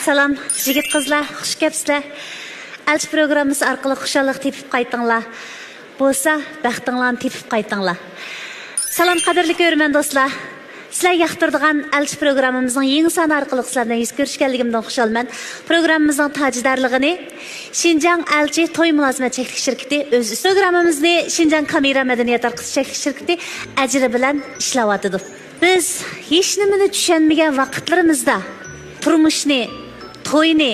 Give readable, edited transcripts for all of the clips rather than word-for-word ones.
Salam, jigit qizlar, xush kelibsizlar. Elchi programmasi orqali xushallik tepib qaytinglar. Bo'lsa, baxtinglarni tepib qaytinglar. Salam qadrli ko'rman do'stlar. Sizlar yoqtiradigan elchi programmamizning yangi soni orqali sizlardan yuz ko'rishganligimdan xushalman. Programmamizning tajidorligini Xinjiang elchi to'y mulozimat cheklik shirkati o'z programmamizni Xinjiang kamera madaniyat orqali cheklik shirkati ajri bilan ishlayotdi. Biz hech nimani tushunmagan vaqtlarimizda turmushni, to'yni,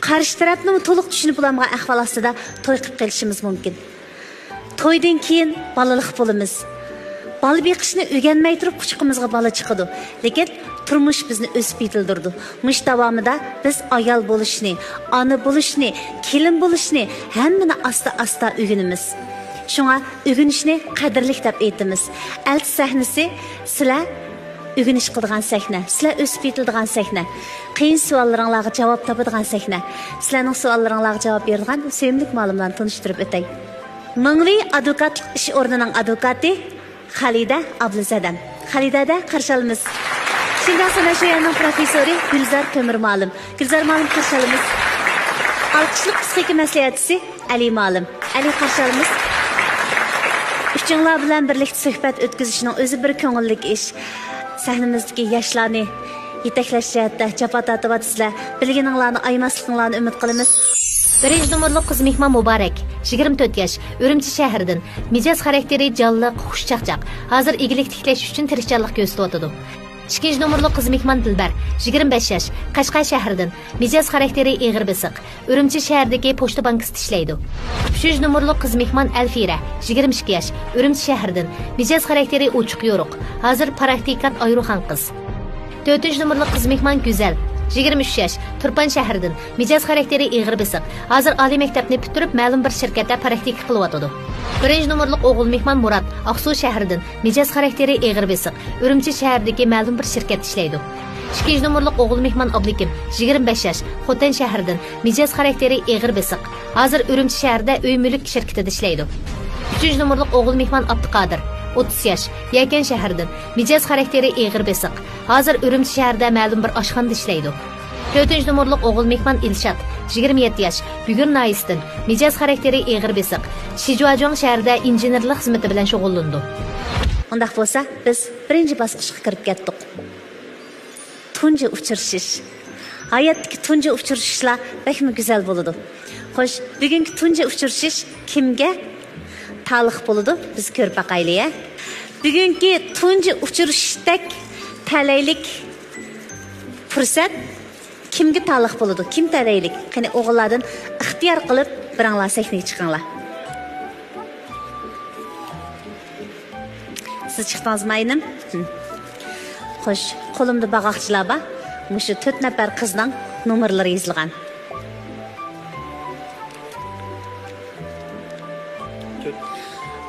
qarshi tarafni to'liq tushunib bo'lmagan ahvol ostida to'y qilib qilishimiz mumkin. To'ydan keyin balalik bo'lamiz. Bal beqishni o'rganmay turib quchqimizga bola chiqadi. Lekin turmush bizni o'sib yetildirdi. Mush davomida biz ayol bo'lishni, ona bo'lishni, kelin bo'lishni hammani asta-asta o'rganamiz. Shunga o'rganishni qadrlik deb aytamiz. Elchi sahnasi sizlar o'rganish qiladigan sahna, sizlar o'sib yetiladigan sahna. Qiyin savollaringizga javob topadigan sahna. Sizlarning savollaringizga javob beradigan sevimli ma'lumotlarni tanishtirib o'tay. Mingli advokatlik ish o'rnining advokati Xalida Abluzadan. Xalidada qarshi olamiz. Xinjiang san'at yo'lining professori Gulzar Ko'mir ma'lum. Gulzar ma'lum qarshi olamiz. Alqishliq psixika maslahatchisi Ali ma'lum. Ali qarshi olamiz. Uchinglar bilan birlikda suhbat o'tkazishning o'zi bir ko'ngillik ish. Sahnamizdagi yoshlarni yetaklash jihatda jafo tortyapsizlar. Bilganinglarni aymasliklarini umid qilamiz. Birinchi nomorli qiz mehmon Muborak, 24 yosh, Urumchi shahridan. Mijoz xarakteri jonli, xushchaqchaq. Hozir egilik tiklash uchun tirishchanlik ko'rsatadi. Ikkinchi nomorli qiz mehmon Dilbar, 25 yosh, Qashqar shahridan. Mijoz xarakteri eg'ir bisiq. Urumchi shahridagi pochta bankasida ishlaydi. 3 nomorli qiz mehmon Alfira, 22 yosh, Urumchi shahridan. Mijoz xarakteri ochiq yo'ruq. Hozir praktikant ayruxon qiz. 4 nomorli qiz mehmon Go'zal, 23 yosh, Turpan shahridan. Mijoz xarakteri eg'ir bisiq. Hozir oliy maktabni bitirib, ma'lum bir shirkatda praktika qilyotdi. 1 nomorli o'g'il mehmon Murat, Aqsuv shahridan. Mijoz xarakteri eg'ir bisiq. Urumchi shahridagi ma'lum bir shirkatda ishlaydi. 2 nomorli o'g'il mehmon Oblikim, 25 yosh, Xotan shahridan. Mijoz xarakteri eg'ir bisiq. Hozir Urumchi shahrida uy mulk shirkatida ishlaydi. 3 nomorli o'g'il mehmon Abduqodir, 30 yosh, Yakan shahridan. Mijoz xarakteri eg'ir bisiq. Hozir Urumchi shahrida ma'lum bir oshxonada ishlaydi. 4 nomorli o'g'il mehmon Ilshad, 27 yosh, Bugun Naisdan. Mijoz xarakteri eg'ir bisiq. Shijuajong shahrida injenerlik xizmati bilan shug'ullandi. Undaq bo'lsa, biz birinchi bosqichga kirib ketdik. Tunji uchrashish. Hayotdagi tunji uchrashishlar bekmi go'zal bo'ladi. Xo'sh, bugungi tunji uchrashish kimga taalluq bo'ladi? Biz ko'rib baqaylik. Bugungi tunji uchrashishdek talaylik fursat kimga taalluq bo'ladi? Kim talaylik? Qani o'g'illardan ixtiyor qilib biringlar sahnaga chiqinglar. Siz chiqdingizmi aynim? Xo'sh, qo'limda bag'oqchilar bor. Mushu 4 nafar qizning nomerlari yozilgan.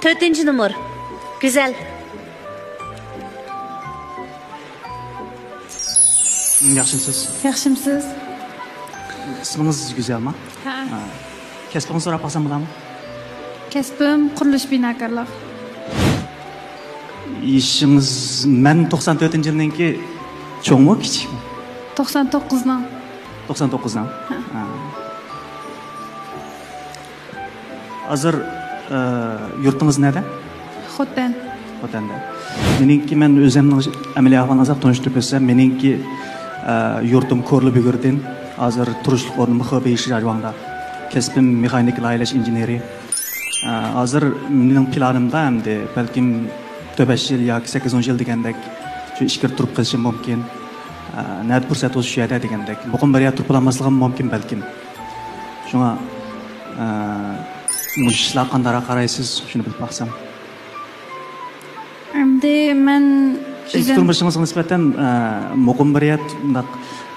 To'rtinchi nomer. Güzel. Yaxshimisiz? Yaxshimisiz? İsmingiz Güzelmi? Ha. Kasbingizni so'rab qolsam bo'ladimi? Kasbim qurilish binokorlik. İşiniz men 94-yilninki cho'ngmi, kichikmi? 99dan. 99dan. Hozir yurtingiz nerede? Xotan. Xotanda. Meningki men o'zimning amaliy ahvolimni tanishtirib o'tsam, meningki yurtim Ko'rli-Bugurdan. Hozir turishlik o'rnim Xubey rayonida. Kasbim mexanik laylash injeneri. Hozir mening planimda hamda balkim 5 yil yoki 8 yil degandek shu ishga turib qilishim mumkin. Nat fursat o'sha yerda degandek. Bugun bir yer turib olmasligim mumkin balkim. Shunga mushlar qanday qaraysiz? Shuni bilib baqsam. Endi men Siz turmushingizga nisbatan muqim bir yer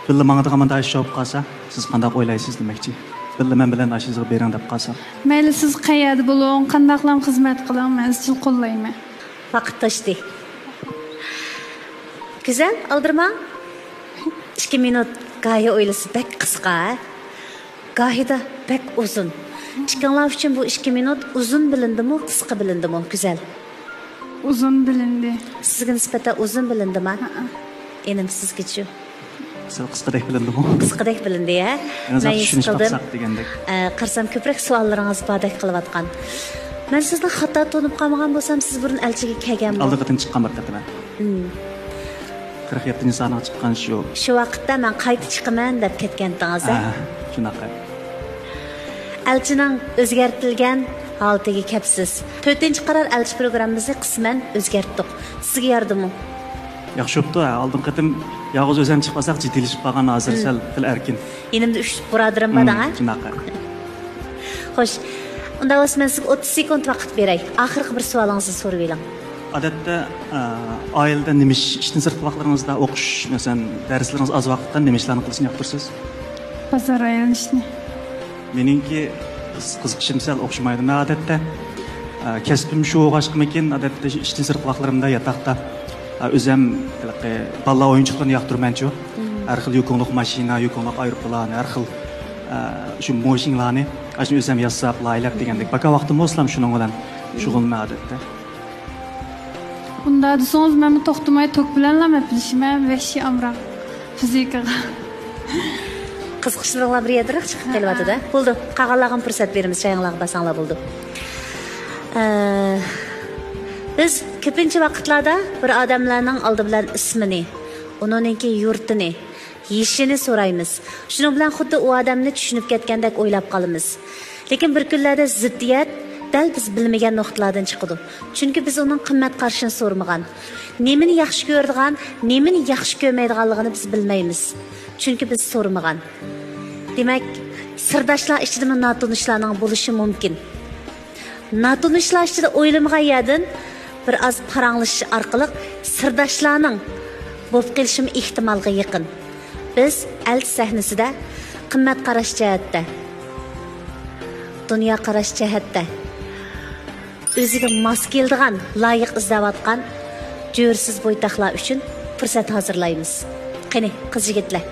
billa manga qamanda ish olib qolsa, siz qanday o'ylaysiz demakchi? Billa men bilan ishingizga bering deb qolsa. mayli siz qayerda bo'ling, qandaqlam xizmat qiling, men sizni qo'llayman. Vaqt to'shdi. Güzel, aldırma. 2 minut gaye o'ylasa bek qisqa. Gahida bek uzun. Chiqinglar uchun bu 2 minut uzun bilindimi, qisqa bilindimi? Güzel. Uzun bilindi. Sizga nisbatan uzun bilindimi? Enim sizgacha. Sal qisqadek bilindimi? Qisqadek bilindi ya. Men tushunish topsaq degandek. Qarsam ko'proq savollaringiz bordek qilayotgan. Men sizni xato to'nib qolmagan bo'lsam, siz burun elchiga kelgan Aldi qatin chiqqan bir qatim. 47-sanığa chiqqan shu. Shu vaqtda men qayta chiqaman deb ketgandingiz. Shunaqa. Elchining o'zgartirilgan holatiga kepsiz. 4-qaror elchi programmamizni qisman o'zgartdik. Sizga yordammi? Yaxshi bo'pti. Oldin qatim yolg'iz o'zim chiqmasak jiddiylik qolgan hozir sal til erkin. Yenimda 3 birodarim bor da. Shunaqa. Xo'sh. Unda o'z men sizga 30 sekund vaqt beray. Oxirgi bir savolingizni so'rab eling. Odatda oilada nima ishdan sirtqi vaqtlaringizda o'qish, masalan, darslarimiz az vaqtda nima ishlarni qilishni yoqtirsiz? Bozor aylanishni. Meningki qiziqishim sal o'xshamaydi. Men odatda kasbim shu o'g'ashqimikin, odatda ishdan sirtqi vaqtlarimda yotoqda o'zim balla o'yinchoqlarni yoqtirmanchu. Har xil yukonliq mashina, yukonliq aeroplan, har xil shu mashinalarni ashuni o'zim yasab, laylab degandek. Baka vaqtim bo'lsam shuning bilan shug'ulman odatda. Bunda desongiz men to'xtamay tok bilan lam bilishman va shi amroq fizikaga. Qiziqishinglar bir yerda chiqib kelyapti-da. Bo'ldi, qag'allarga fursat beramiz, chayinglarga basanglar bo'ldi. Biz ko'pincha vaqtlarda bir odamlarning oldi bilan ismini, uningki yurtini, yishini so'raymiz. Shuning bilan xuddi u odamni tushunib ketgandek o'ylab qolamiz. Lekin bir kunlarda ziddiyat dal biz bilmagan nuqtalardan chiqadi. Chunki biz uning qimmat qarashini so'rmagan. Nemini yaxshi ko'radigan, nemini yaxshi ko'rmaydiganligini biz bilmaymiz. Chunki biz so'rmagan. Demak, sirdoshlar ichida notunishlarning bo'lishi mumkin. Notunishlar ichida o'ylamagan yerdan bir oz paranglashish orqali sirdoshlarning bo'lib qolishi ehtimolga yaqin. Biz elchi sahnasida qimmat qarash jihatda, dunyo qarash jihatda o'ziga mos keladigan, loyiq izlayotgan jo'rsiz bo'ytaqlar uchun fursat hozirlaymiz. Qani, qiz-yigitlar.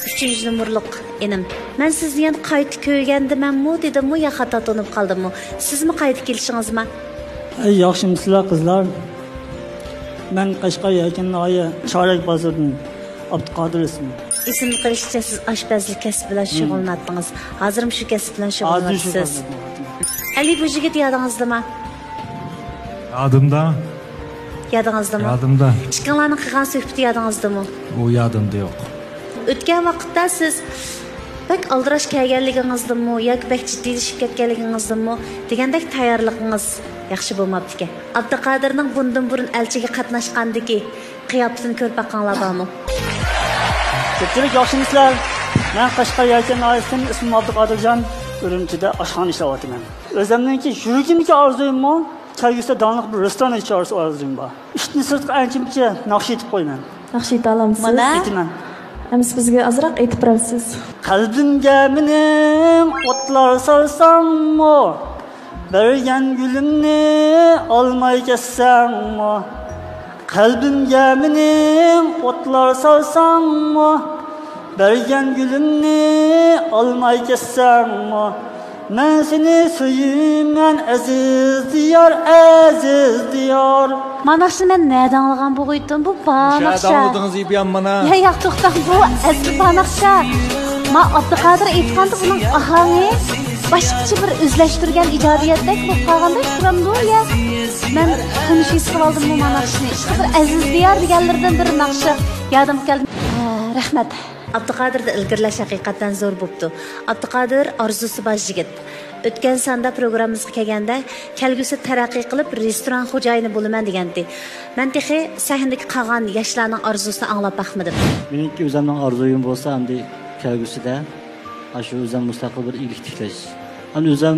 3-numurliq enim. Men sizni yana qayta ko'rgandimanmi dedim-mi, yo xato to'nib qoldimmi? Sizmi qayta kelishingizmi? Yaxshimisizlar qizlar? Men Qashqar yaqinligi Chorak bozordan Abduqodir ismi. Ismni qilishcha siz oshpazlik kasbi bilan shug'ullanatdingiz. Hozirmi shu kasb bilan shug'ullanasiz? Ali bu yigit yodingizdami? Yodimda. Yodingizdami? Yodimda. Chiqqanlarning qilgan suhbati yodingizdami? U yodimda yo'q. O'tgan vaqtda siz bak aldirash kelganligingizdami yoki bak jiddiylashib ketganligingizdami degandek tayyorligingiz yaxshi bo'lmabdi ekan. Abduqodirning bundan burun elchiga qatnashgandagi qiyofatini ko'rib baqqanlar bormi? Ko'pchilik yaxshimisizlar? Men Qashqar yaqinlaridan ismim Abduqodirjon, Urumchida oshxona ishlayapman. O'zimningki yuragimdagi orzuyimmi? Kelgusida donliq bir restoran ocharish orzuyim bor. Ishni sirtqa anchimcha naqsh etib qo'yman. Naqsh eta olamsiz? Mana aytaman. Siz bizga azroq aytib berasiz. Qalbimga mening o'tlar solsammi? Bergan gulimni olmay ketsammi? Qalbimga mening o'tlar solsammi? Bergan gulimni olmay ketsammi? Men seni suyman aziz diyor, aziz diyor. Mana shuni men nereden olgan bu qo'ydim? Bu banaqsha. Nereden oldunuz İbyan mana? Ya to'xtang, bu asli banaqsha. Ma Abduqodir aytganda buning ahangi boshqacha bir o'zlashtirgan ijodiyatdek bo'lib qolgandek turamdi ya. Men konuşishni oldim bu naqshni. İşte bir aziz diyor deganlardan bir naqshi yodim keldi. Rahmat. Abduqodirda ilgirlash haqiqatan zo'r bo'pti. Abduqodir orzusi bor yigit. O'tgan sonda programmamizga kelganda kelgusi taraqqiy qilib restoran xo'jayini bo'laman degandi. Men texi sahnadagi qolgan yoshlarning orzusini anglab baxmadim. Meniki o'zimning orzuyim bo'lsa, hamda kelgusida shu o'zim mustaqil bir ilik tiklash. Ana o'zim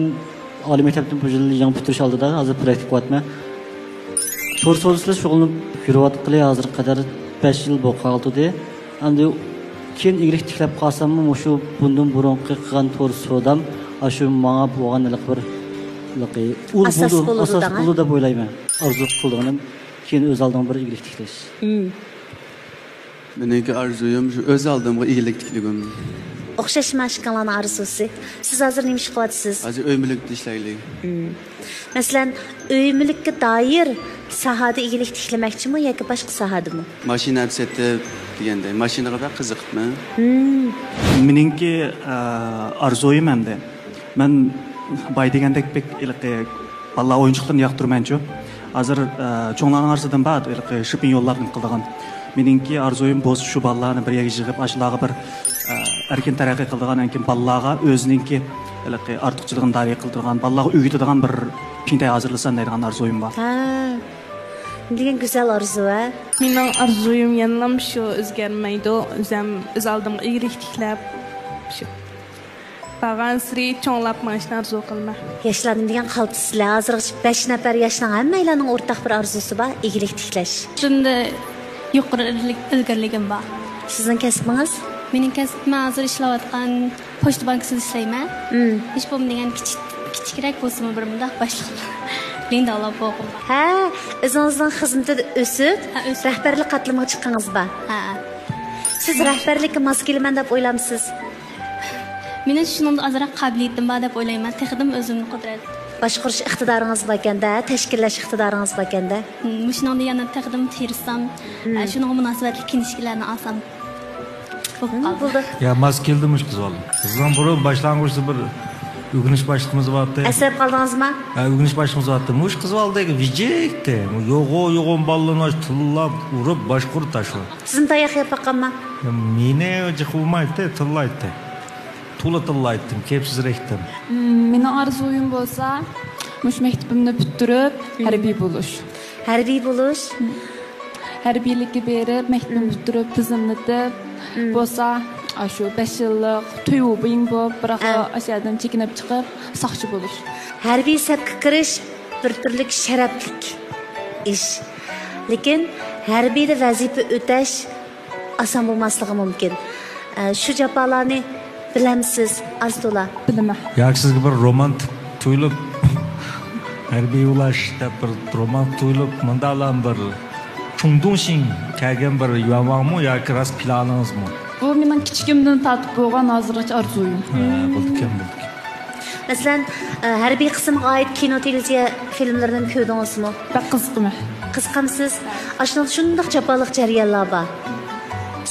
oliy maktabdan bu yil yangi bitirish oldida hozir praktik qilyapman. To'rt so'zlar shug'ullanib yurayotqili hozir qadar 5 yil bo'lib qoldi. Hamda keyin ilik tiklab qolsammi, shu bundan burungi qilgan to'rt so'dam shu menga bo'lganlik bir asos bo'ldi deb o'ylayman. Orzu qilganim keyin o'z oldimga bir ilik tiklash. Meniki arzuyim shu o'z oldimga ilik tikligim. O'xshash mashqlarning arzusi. Siz hozir nima ish qilyapsiz? Hozir uy mulkda ishlaylik. Masalan, uy mulkka doir sahada igilik tiklemoqchimi yoki boshqa sahadami? Mashina setib deganda, mashinaga bak qiziqibman. Meningki arzuyim hamda. Men bay degandek pek balla oyunchiqlarni yoqtirmanchu. Hozir cho'nglarning orasidan ba'd shipin yo'llarni qildigan. Meningki arzuyim bo'z shu ballarni bir yerga yig'ib, ashulaga bir erkin taraqqiy qildigan, erkin ballaga o'zininki ortiqchiligini dariy qildirgan, ballaga o'g'itadigan bir pintay hozirlasan deydigan arzuyim bor. Ha. Degan güzel arzu ha. Mening arzuyim yanam shu o'zgarmaydi. O'zim o'z oldimga igilik tiklab shu. Bagan sri cho'nlab mashina arzu qilma. Yoshlarning degan qaltisizlar. Hozir 5 nafar yoshning hammalarning o'rtaq bir arzusi bor, igilik tiklash. Shunda yuqori ilgirligim bor. Sizning kasbingiz? Mening kasbim hozir ishlayotgan pochta bankasida ishlayman. Hech bo'lmagan kichikroq bo'lsa-mu bir mundaq boshliq. Linda olib o'qim. Ha, o'zingizning xizmatida o'sib, rahbarlik qatlamiga chiqqingiz bor. Ha. Siz rahbarlikka mos kelaman deb o'ylamsiz? Meni shuningdek azroq qobiliyatim bor deb o'ylayman. Texdim o'zimni qudrat. Boshqarish iqtidoringiz bor ekanda, tashkillash iqtidoringiz bor ekanda. Shuningdek yana texdim tirsam, shunga munosabatli kinishkilarni olsam. Bo'ldi. Ya mas keldim kız oğlum. Kızdan burun başlangıçta bir ügünüş başlığımız vardı. Asab qaldingizmi? Ha, ügünüş başlığımız vardı. Muş kız aldıydı, vijekti. Yoğun ballığını tıllap, urup, başkuru taşı. Sizin tayak yapaqanma? Mine cıkılmaydı, tıllaydı. Tula tıllaydım, kepsiz rektim. Mening arzuyim bo'lsa, mush maktabimni bitirib, harbiy bo'lish. Harbiy bo'lish? Harbiylikka berib, maktabimni bitirib, tizimlatib, bo'lsa, shu 5 yillik to'yubing bo'lib, biroq aşağıdan chekinib chiqib, soqchi bo'lish. Harbiy sapga kirish bir turlik sharaflik ish. Lekin harbiyda vazifa o'tash oson bo'lmasligi mumkin. Shu jafolarni bilamsiz, Aztola? Bilaman. Yoki sizga bir romantik tuyulib, harbiy ulashda bir romantik tuyulib, mundalan bir chungdungshin kelgan bir yuvanmı yoki ras planingizmi? Bu mening kichikimdan tatib bo'lgan hozircha arzuyim. Bo'ldi. Masalan, harbiy qismga oid kino, televiziya filmlaridan ko'rdingizmi? Bak qiziqman. Qiziqamsiz? Ashunday shundoq jafoliq jarayonlar bor.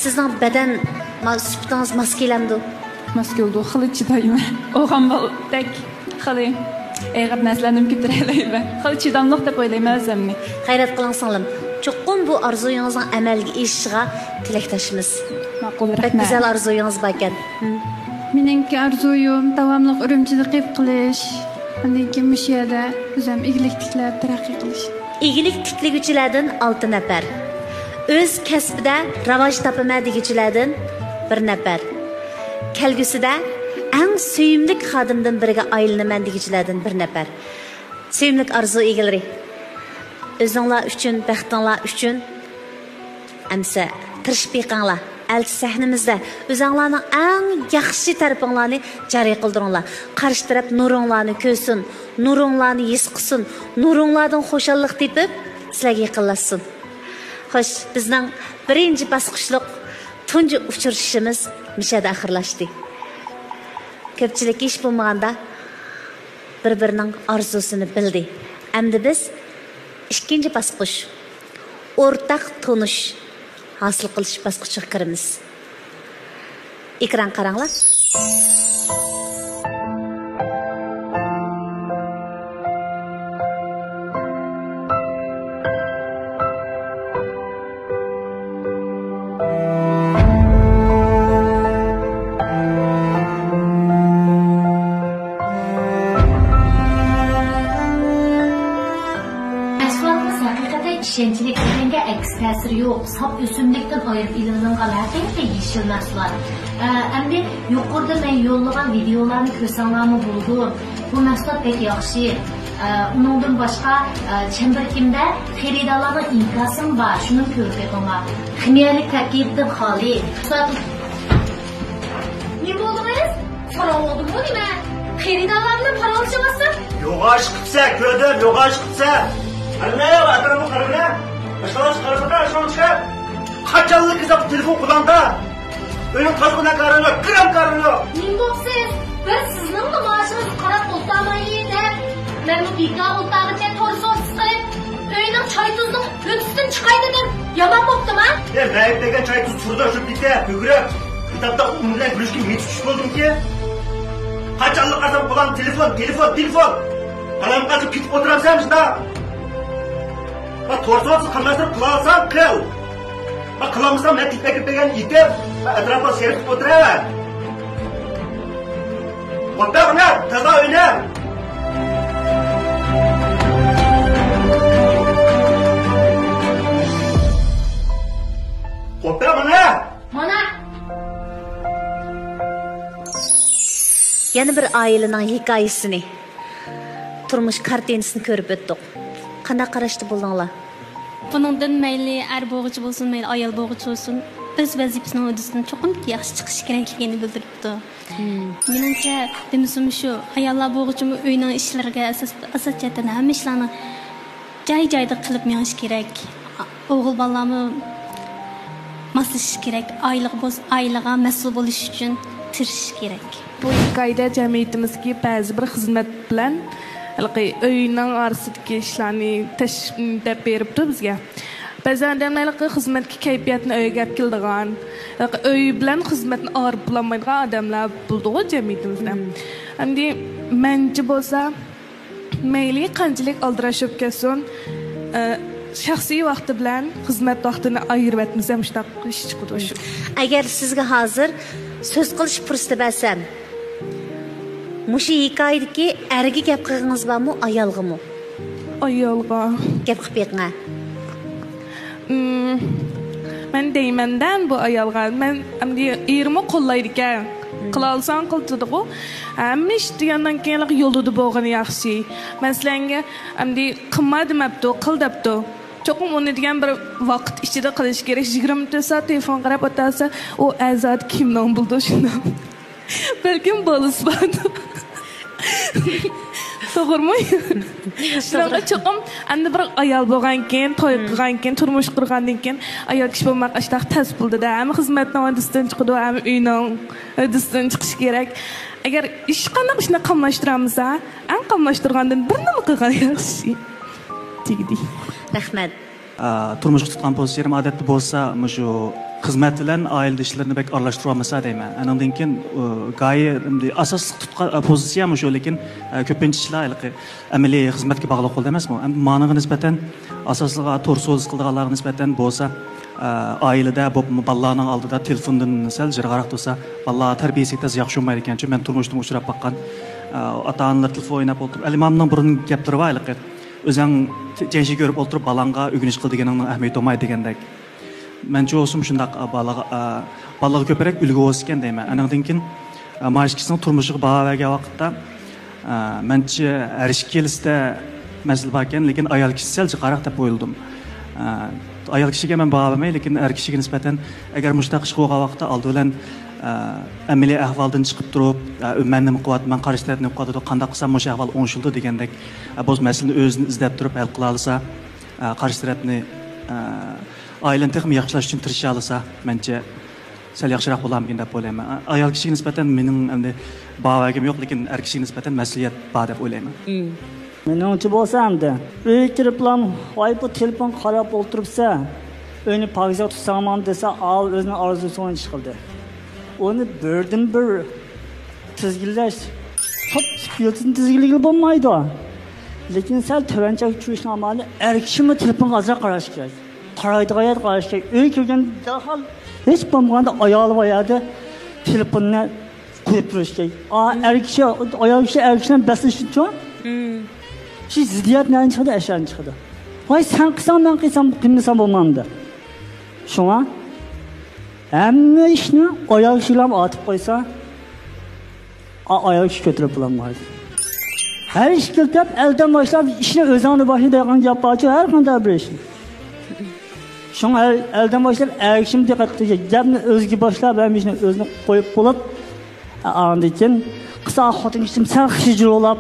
Sizning badan sifatingiz mos kelamdi? Mos keldi, xili chidayman. O'g'am bo'ldek xili eg'ir narsalarni ko'taralayman. Xili chidamliq deb o'ylayman o'zimni. G'ayrat qiling singlim. Chuqur bu arzuyingizning amalga oshishiga tilakdoshmiz. Ma'qul, rahmat. Güzel arzuyingiz bor ekan. Meningki arzuyim davomli Urumchida qilib qilish, undan keyin mush yerda o'zim igilik tiklab taraqqiy qilish. Igilik tikliguvchilardan 6 nafar. O'z kasbida rivoj topaman deguchilardan 1 nafar. Kelgusida eng suyimlik xodimdan biriga aylanaman deguchilardan 1 nafar. Suyimlik arzu egalari. O'zinglar uchun, baxtinglar uchun amsa tirishib yiqinglar. Elchi sahnimizda o'zinglarning eng yaxshi tarafinglarni joriy qildiringlar. Qarshi taraf nuringlarni ko'rsin, nuringlarni his qilsin, nuringlardan xo'shallik tepib, sizlarga yaqinlashsin. Xo'sh, bizning birinchi bosqichliq tunji uchrashishimiz mishada oxirlashdi. Ko'pchilik ish bo'lmaganda bir-birining orzusini bildi. Endi biz ikkinchi bosqich o'rtaq tonish hosil qilish bosqichiga kiramiz. Ekran qaranglar. İşençilik edenge eks ta'siri yo'q. Sap o'simlikdan ayirib ilingan haqiqiy yeşil mahsulot. Endi yuqorida men yo'llagan videolarni ko'rsanglarmi bo'ldi. Bu mahsulot pek yaxshi. Undan boshqa chemberkimda xaridorlarning inkasim bor. Shuni ko'rib beqinglar. Kimyalik tarkibdan xoli. Ne bo'ldingiz? Farol oldimmi nima? Xaridorlarni farol chiqmasin? Yo'g'ash qilsa, ko'rdim, yo'g'ash qilsa. Anne ya, atrafı karına. Aşağısı karına, aşağısı. Kaç yıllık kızım telefon kullandı. Önüm kazgına karına, gram karına. Nimboksiz, ben sizin de maaşınızı karab oltamayın hep. Ben bu bilgi oltağıca torsoğuz kılıp, önüm çay Qaydadan yaman bo'ptimi? Mayib degan choy tuz turdi, shu bitta ko'krak. Kitobda undan kulishga metish bo'ldimki. Qachonlik qasam qo'lan telefon. Qalam qatib ketib o'tiramsan shunda. Va to'g'risi qilmasdan qila olsam qil. Va qilolmasam men tikpak degan yetib, atrofga serib o'tiraman. O'tirma, toza o'yna. Mana. Yana bir ailening hikoyasini, turmush kartinasini ko'rib o'tdik. Qanday qarashdi bo'ldinglar? Buningdan mayli er bo'g'ichi bo'lsin, mayli ayol bo'g'ichi bo'lsin, o'z vazifasining o'disidan cho'qim yaxshi chiqish kerakligini bildiribdi. Menimcha, demisum shu, ayollar bo'g'ichimi uyning ishlariga asosiyatan hamma ishlarni joy-joyda qilib menish kerak. O'g'il bolalarni maslashish kerak, ailaga mas'ul bo'lish uchun tirishish kerak. Bu hikoyada jamiyatimizga ba'zi bir xizmat bilan uyning orasidagi ishlarni deb beribdi bizga. Ba'zan odamlar xizmatga kayfiyatni o'rgab keldigan, uy bilan xizmatni orib bo'lmaydigan odamlar bo'ldi jamiyatimizda. Endi mencha bo'lsa, mayli qanchalik aldirashib kelsin, shaxsiy vaqti bilan xizmat vaqtini ayirib etmasam shunaqa qilish chiqadi shu. Agar sizga hozir so'z qilish fursati bersam, mushu hikoyadagi erga gap qilgingiz bormi, ayolgami? Ayolga. Gap qilib beqinglar. Men deymandan bu ayolga, men endi erimi qo'llaydi ekan. Qila olsang qildi-ku. Hamma degandan keyin yo'lda bo'lgani yaxshi. Masalan, endi qilmadimabdi, qil debdi. Cho'qim uni degan bir vaqt ichida qilish kerak. 24 soat telefon qarab o'tasa, u azat kimdan bo'ldi shuni. Balkim bo'lsa bo'ladi. To'g'rimi? Shunga cho'qim endi bir ayol bo'lgan keyin, to'y qilgan keyin, turmush qurgandan keyin ayol kishi bo'lmoq ashta tas bo'ldi-da. Hamma xizmatdan odisdan chiqadi, hamma uyning odisdan chiqish kerak. Agar ish qanday ishni qamlashtiramiz, an qamlashtirgandan bir nima qilgan yaxshi. Tegdi. Rahmat. Turmush tutgan pozitsiyaim odatda bo'lsa, shu xizmat bilan oila ishlarini bek aralashtirib olmasa deyman. Andan keyin g'oya asosiy tutgan pozitsiyam shu, lekin ko'pincha ishlar amaliy xizmatga bog'liq bo'ldi emasmi? Ma'noga nisbatan asosliga to'g'ri so'z qilganlarga nisbatan bo'lsa, oilada bolalarning oldida telefondan sal jirg'aroq tursa, bolalar tarbiyasi tez yaxshi bo'lmaydi ekan. Chunki men turmushdan uchrab baqqan ota-onalar telefon o'ynab o'tirib, alimamning burun gap turib ayliq. O'zing jenshi ko'rib o'tirib balanga o'g'inish qil deganingning ahamiyati bo'lmaydi degandek. Mencha o'zim shundaq balaga ko'proq ulgu o'sgan deyman. Andan keyin mashkisning turmushiga bog'lagan vaqtda mencha arish kelisda masala bor ekan, lekin ayol kishi sal jiqaroq deb o'yladim. Ayol kishiga men bog'lamay, lekin er kishiga nisbatan agar mushtaq ish qilgan vaqtda oldi bilan amaliy ahvoldan chiqib turib, men nima qilyapman, qarshi taraf nima qiladi, qanday qilsam o'sha ahvol o'ngishildi degandek, bu masalani o'zini izlab turib hal qila olsa, qarshi tarafni oilani texnik yaxshilash uchun tirisha olsa, mencha sal yaxshiroq bo'larmikin deb o'ylayman. Ayol kishiga nisbatan mening endi bog'vagim yo'q, lekin er kishiga nisbatan mas'uliyat bor deb o'ylayman. Meningcha bo'lsa hamda uyga kiriblam, voy bu telefon qarab o'tiribsa, uyni pog'za tutsaman desa, o'zining orzusini ish qildi. Onu birden bir tizgillash, top yoltun tizgiligi bo'lmaydi. Lekin sal törençak uçuşun amali er kişimi telefon azra qarash kerak. Qaraydigan qarash kerak. Uy kirgan dahal hech bo'lmaganda ayol voyada telefonni qo'yib turish kerak. Er kishi ayol kishi er kishidan basish uchun shu ziddiyat bilan chiqadi, ashan chiqadi. Voy sen qilsam, men qilsam, qilmasam bo'lmamdi. Shunga hamma ishni ayol kishilar otib qo'ysa, ayol kishi ko'tarib bo'lmaydi. Her iş kıltıp elden başlayıp işine özanı başında yakan yapıcı her kadar bir iş. Şuna elden başlayıp erişim dikkat edecek. Cebine özgü başlayıp ben işine özünü koyup bulup anında için kısa hatun işim sen kışıcı olup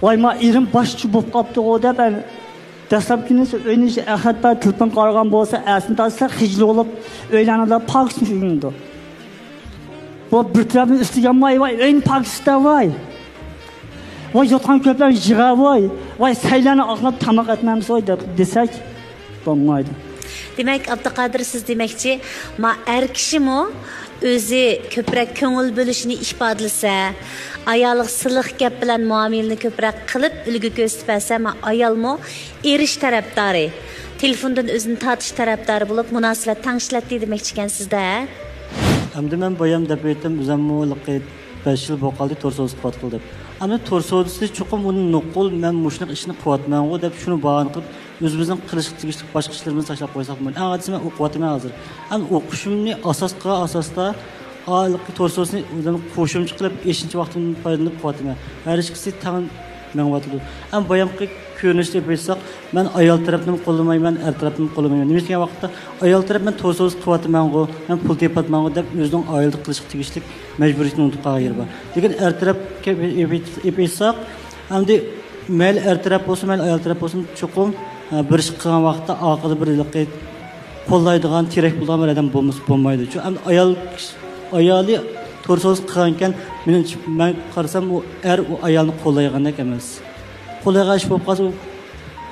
vayma irim baş çubup kaptı o da ben destek günüsü öyün işi ehadda tılpın kargan bolsa aslında sen kışıcı olup öylanada parksın şu günde. Bu bir tarafın üstü yanmayı var öyün parksızda var. Vay yotgan köpler yığa vay. Vay saylarını aklap tamak etmemiz oy desek olmaydı. Demek Abdüqadir siz demekçi, ma er kişi mi özü köprek köngül bölüşünü ifadalasa, ayalıq sılıq gap bilan muamelini köprek qılıp ülgü gösterse ma ayal mı eriş tarafdari, telefondan özünü tartış tarafdari bulup münasebet tanışlatdı demekçiken sizde. Hamda men bayam deb aytdim, o'zimmi 5 yil bo'lib torsoz quvvat qildi. Ana torsozni cho'qim uni nuqul men mushliq ishni quvvatman deb shuni bahona qilib o'zimizning qilish tegishli boshqa ishlarimizni tashlab qo'ysak bo'ladi. Eng men o'qiyapman hozir. Ana o'qishimni asosda alik torsozni o'zim qo'shimcha qilib 5-vaqtimni foydalanib quvvatman. Har ikkisi tang mengvatdi. Am bayamqi ko'rinishda bo'lsak, men ayol tarafini qo'llamayman, er tarafini qo'llamayman. Nima degan vaqtda ayol taraf men torsoz quvvatman-ku, men pul tepatman deb o'zining oilda qilishga tegishli majburiyatni unutib qolgan yer bor. Lekin er tarafga epaysak, endi mayli er taraf bo'lsa, mayli ayol taraf bo'lsin, cho'qim bir ish qilgan vaqtda oqida bir qo'llaydigan, kerak bo'lgan bir odam bo'lmaydi. Chunki ayoli torsoz qilgan ekan, men qarasam u er u ayolni qo'llaygandek emas. Qo'layga ish bo'lib qolsa,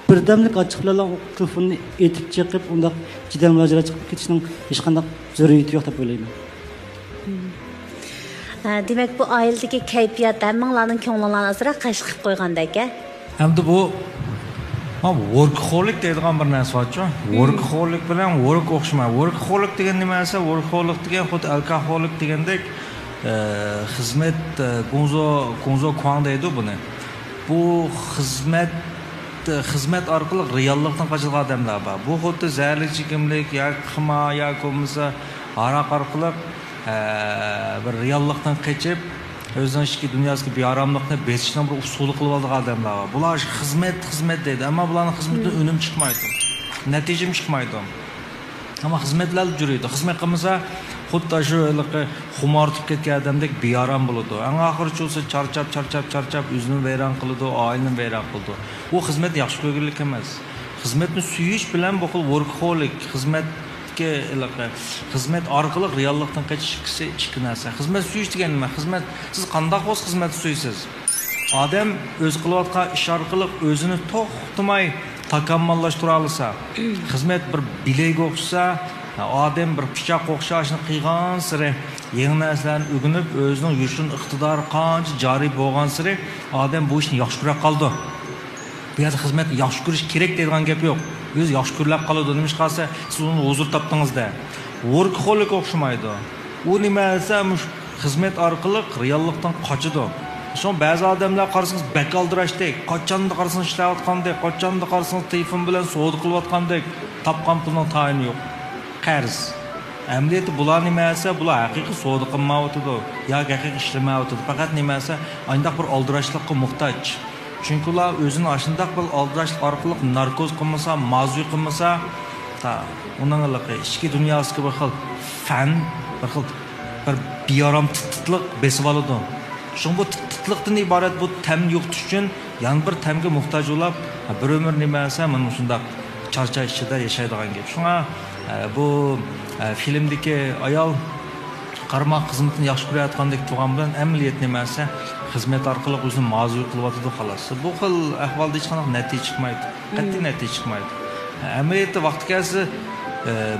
birdamlik ochiqlarla telefonni etib chiqib, unda jiddiy mulojaat chiqib ketishning hech qanday zaruriyati yo'q deb o'ylayman. Demek bu ailedeki kayfiyat hammalarning ko'nglilarini azroq qashqib qo'ygandek-a. Hamda bu workaholic deydigan bir narsa bor-ku. Workaholic bilan work o'xshamaydi. Workaholic degan nima esa, workaholic degan xuddi alkoholik degandek xizmat gonzo kwang deydi buni. Bu xizmat orqali reallikdan qochgan odamlar bor. Bu xuddi zaharli chekimlik yoki qima yoki bo'lmasa aroq orqali bir reallikdan qochib o'zining ichki dunyosiga beoromlikni besishning bir usuli qilib olgan odamlar bor. Bular xizmat deydi, ammo bularning xizmatidan unum chiqmaydi. Natija chiqmaydi. Ammo xizmatlar yuradi. Xizmat qilmasa xuddi shu xumortib ketgan odamdek beorom bo'ladi. Eng oxirchi bo'lsa charchab o'zini vayron qiladi, oilani vayron qiladi. Bu xizmat yaxshi ko'rganlik emas. Xizmatni suyish bilan bu xil workaholic xizmat orqali reallikdan qochish ikki narsa. Xizmat suyish degan nima? Xizmat siz qanday bo'lsa xizmat suysiz. Odam o'z qilayotgan ish orqali o'zini to'xtamay takomillashtira olsa, xizmat bir bilek o'xshasa, odam bir pichoq o'xshashini qilgan siri yangi narsalarni o'rganib, o'zining yurishini iqtidori qancha joriy bo'lgan siri odam bu ishni yaxshi ko'ra qoldi. Bu yerda xizmat yaxshi ko'rish kerak deydigan gap yo'q. O'zi yaxshi ko'rlab qoladi. Nima qilsa, siz uni huzur topdingizda. Workaholic o'xshamaydi. U nima esa, xizmat orqali reallikdan qochadi. Son ba'zi odamlar qarasangiz bakaldirashdek, qachonda qarasangiz ishlayotgandek, qachonda qarasangiz telefon bilan savdo qilayotgandek, topgan pulning tayini yo'q. Qarz. Amaliyotda bular nima esa, bular haqiqiy savdo qilmayotdi, yoki haqiqiy ishlamayotdi. Faqat nima esa, ayndaq bir oldirashlikqa muhtoj. Chunki ular o'zini ashundaq bir oldirash orqali narkoz qilmasa, mazui qilmasa, uning ichki dunyosiga bir xil fan, bir xil bir beorom titliq besib oladi. Shunga bu titliqdan iborat bu tam yo'qtish uchun yana bir tamga muhtoj bo'lib, bir umr nima esa, mana shundaq charchash ichida yashaydigan gap. Shunga bu filmdagi ayol qarmoq xizmatini yaxshi ko'rayotgandek turgan bilan amaliyot nima esa, xizmat orqali o'zini ma'zur qilyotdi xolos. Bu xil ahvolda hech qanday natija chiqmaydi. Qat'iy natija chiqmaydi. Amaliyotda vaqt kelsa,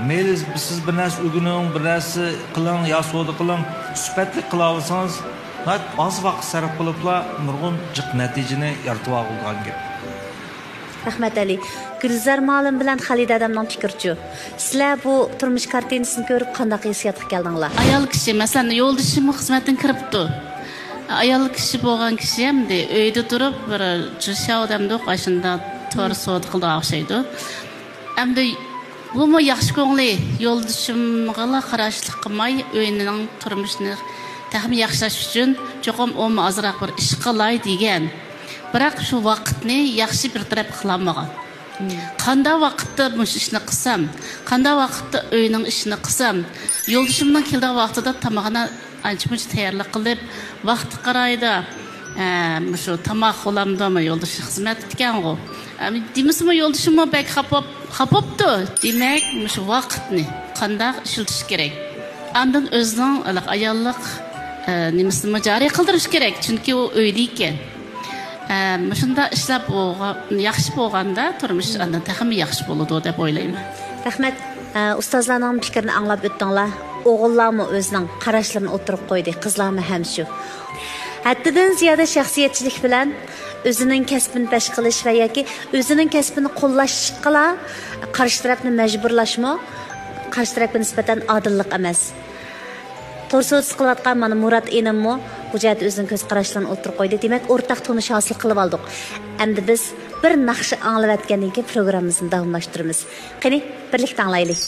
mayli siz bir narsa o'rganing, bir narsa qiling, yo savdo qiling, sifatli qila olsangiz, oz vaqt sarf qilibla nurg'un jiq natijani yaratib olgan gap. Rahmat Ali. Gülzar Ma'lum bilan Xalid adamning fikrichi. Sizlar bu turmush kartinasini ko'rib qanday hissiyotga keldinglar? Ayol kishi, masalan, yo'ldashim xizmatdan kiribdi. Ayol kishi bo'lgan kishi hamda uyda turib, bir jusha odamda qo'shinda to'rsod qildi o'xshaydi. Hamda bu mu yaxshi ko'ngli yo'ldashimga qarashlik qilmay, o'yining turmushini tahmin yaxshilash uchun cho'qim o'mi azroq bir ish qilay degan. Biroq shu vaqtni yaxshi bir taraf qilolmagan. Qanday vaqtda bu ishni qilsam, qanday vaqtda uyning ishini qilsam, yo'ldashimning kelgan vaqtida tamog'ini ancha-muncha tayyorlik qilib, vaqt qaraydi. Shu tamoq qo'lamdimi yo'ldash xizmat etgan-ku. Demismi yo'ldashimni bek xapopdi. Demak, shu vaqtni qanday ishlatish kerak. Andan o'zining ayollik nimasini joriy qildirish kerak, chunki u uyda ekan. Şunda işlep yaxşı bolğanda turmuş andan təxmin yaxşı boludu deb oylayman. Rəhmət, ustazlarning fikrini anglab o'tdinglar. O'g'illarmi o'zining qarashlarini o'tirib qo'ydi, qizlarmi ham shu. Haddidan ziyoda shaxsiyatchilik bilan o'zining kasbini tashkil qilish va yoki o'zining kasbini qo'llashga qarshi tarafni majburlashmi, qarshi tarafga nisbatan odillik emas. To'g'ri qilayotgan mana Murat enimmi bu jihat o'zining ko'z qarashlarini o'tirib qo'ydi. Demak, o'rtaq tonish hosil qilib oldik. Endi biz bir naqshi anglayotgandan keyin programmamizni davomlashtiramiz. Qani, birlikda anglaylik.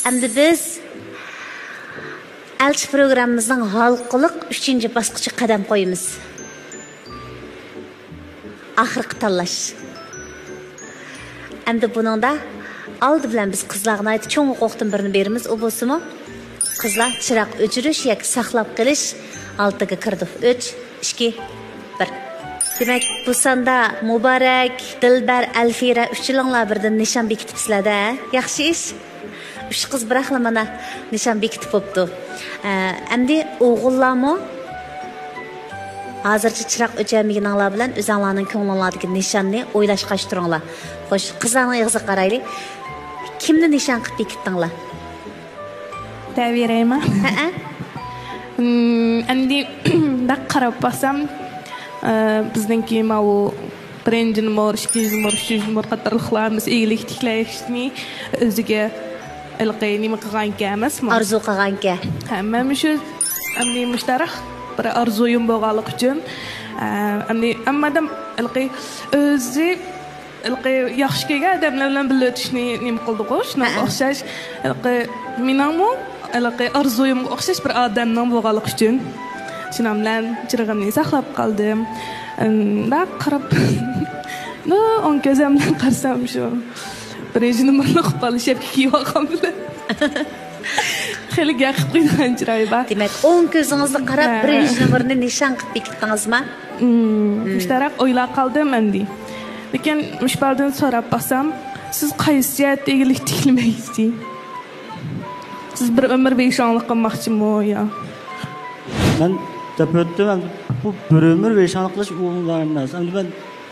Endi biz elçi programımızın halkılık 3. basqıçı qadam qoyumuz. Axırqı tanlash. Endi buningda aldı bilan biz qizlarga aytib cho'ng huquqdan birini beramiz. U bo'lsa-mu qizlar chiroq o'chirish yoki saqlab qilish oltiga kirdi. 3, 2, 1. Demak, bu sonda Muborak, Dilbar, Alfira uchilinglar birdan nishon bekitibsizlar-da. Yaxshi ish. 3 qiz biraqla mana nishon bekitib bo'pti. Endi o'g'illarmi hozircha chiroq o'chirmaganinglar bilan o'zinglarning ko'nglingizdagi nishonni o'ylashga turinglar. Xo'sh, qizlarning og'ziga qaraylik. Kimni nishon qilib bekitdinglar? Taviraymi? Ha. Endi baq qarab baksam, bizningki mau birinchi numar, ikkinchi numar, uchinchi numar qatorliqlarimiz egalik tiklashni o'ziga ilqay nima qilgan ekanmizmi? Arzu qilgan ekan. Hammamiz shu endi mushtarak bir arzuyum bo'lganlik uchun endi hammadan ilqay o'zi ilqay yaxshi kelgan odamlar bilan birga o'tishni nima qildik-ku, shunga o'xshash ilqay meningmi ilqay arzuyimga o'xshash bir odamning bo'lganlik uchun shuning bilan chirig'imni saqlab qoldim. Baq qarab no on ko'zim bilan qarsam shu birinchi numarni qilib kiyib olgan bilan xeli gaqib qo'ygan chiroyi bor. Demak, o'ng ko'zingizni qarab birinchi numarni nishon qilib bekitdingizmi? Mushtarak o'ylab qoldim endi. Lekin mushbaldan so'rab baksam, siz qaysi jihatda egalik tikilmaysiz? Siz bir umr beshonlik qilmoqchimi yo? Men deb o'tdim, bu bir umr beshonlik qilish o'yinlar emas. Endi men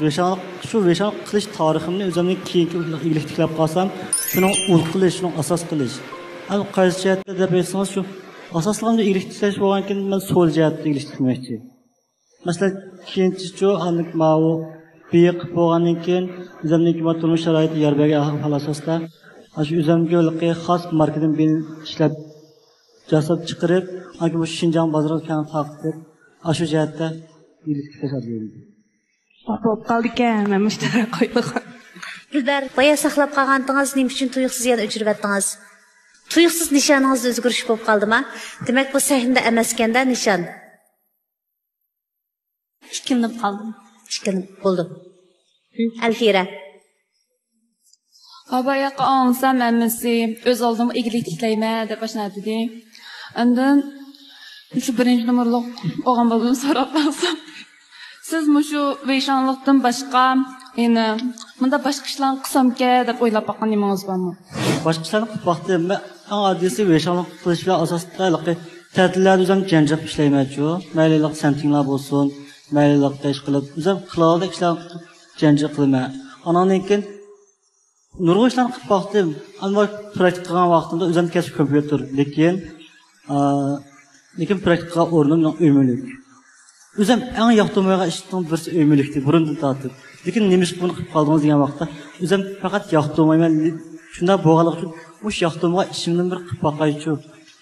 beshonlik qilish tariximni o'zimning keyingi egalik tiklab qolsam, shuni ul qilish, shuni asos qilish. Al qaysi jihatda deb aytsangiz shu asosligimda egalik tiklash bo'lgan ekan, men so'l jihatda egalik tikmoqchi. Masalan, keyinchi aniq ma'u biq bo'lgandan keyin o'zimning turmush sharoiti yarbaga asosda shu o'zimga xos marketing bilan ishlab jasad chiqarib, yoki bu Shinjang bozoriga kam taqib, shu jihatda egalik tiklashadi. Bo'p qoldi ekan, men mushtarak qo'ygan. Dilbar, boya saqlab qolganingiz nima uchun tuyuqsiz yana o'chirib atdingiz? Tuyuqsiz nishoningiz o'zgarish bo'lib qoldimi? Demak, bu sahnada emas ekanda nishon. Ikkilinib qoldim. Ikkilinib bo'ldi. Alfira. Abayaqa ansam ammasi o'z oldimga egalik tiklayman deb boshladi. Undan shu birinchi numarliq o'g'am bo'ldim so'rab qolsam. Siz mushu veshonlikdan boshqa yana bunda boshqa ishlar qilsam-ki deb o'ylab boqqan emangiz bormi? Boshqa ishlarni qilib boqdim. Men oddiy veshonlik qilish bilan asosda ta'tillarda o'zim janjab ishlayman-ku. Maylilik santinglar bo'lsin, maylilik ish qilib, o'zim qilovda ishlar janjab qilaman. Andan keyin nurg'un ishlarni qilib boqdim. Ammo praktik qilgan vaqtimda o'zim kasb kompyuter, lekin praktika o'rnim o'ymoqlik. O'zim eng yoqtirmagan ishning birisi o'ymoqlikdi, burundan tortib. Lekin nimish buni qilib qoldingiz degan vaqtda o'zim faqat yoqtirmayman. Shunda bo'lganlik uchun mush yoqtirmagan ishimni bir qilib boqaychi.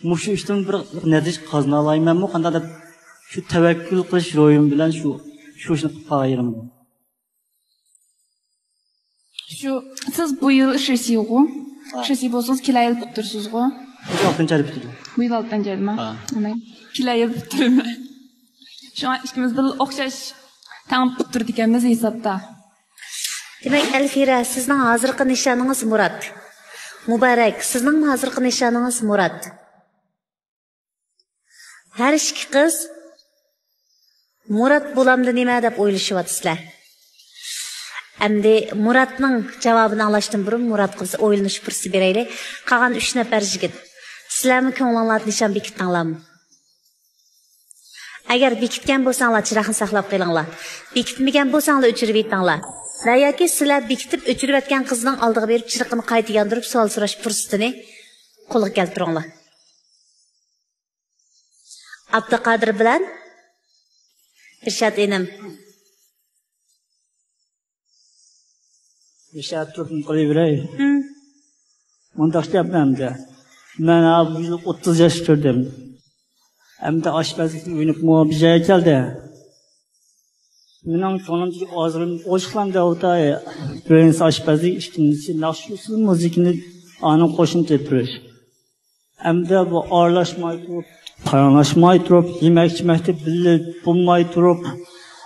Mush ishdan bir natija qozona olaymanmi? Qanday deb shu tavakkul qilish ro'yim bilan shu ishni qilib qo'yaman. Shu siz bu yil ishlaysiz-ku? Ishlaysiz bo'lsangiz kelayil bitirsiz-ku? 6-yil bitirdim. Bu yil 6-yilmi? Mana kelayil bitirman. Şu an ikimiz bir o'xshash tam bitirdik ekanmiz hisobda. Demak, Alfira, sizning hozirgi nishoningiz Murod. Muborak, sizning hozirgi nishoningiz Murod. Har ikki qiz Murod bo'lamdi nima deb o'ylashyapsizlar. Endi Murodning javobini olishdan burun Murod qiz o'ylanish fursati beraylik. Qolgan 3 nafar yigit. Sizlarmi ko'nglingizni nishon bekitdinglarmi? Agar bekitgan bo'lsanglar, chiroqni saqlab qo'yinglar. Bekitmagan bo'lsanglar, o'chirib yetinglar. Va yoki sizlar bekitib o'chirib atgan qizning oldiga berib chiroqni qayta yondirib savol so'rash fursatini qo'lga keltiringlar. Abduqodir bilan Irshad enim. Irshad turib qo'yaveray. Mundaq gaplamda. Men 30 yosh turdim. Hamda oshpazlikni o'ynab muobijaga keldi. Mening ko'nglimdagi ozirim ochiqlandi o'tay. Birinchisi oshpazlik, ikkinchisi naqsh usul muzikani aniq qo'shimcha keltirish. Hamda bu aralashmay turib, paranglashmay turib, yemak-ichmakda birga bo'lmay turib,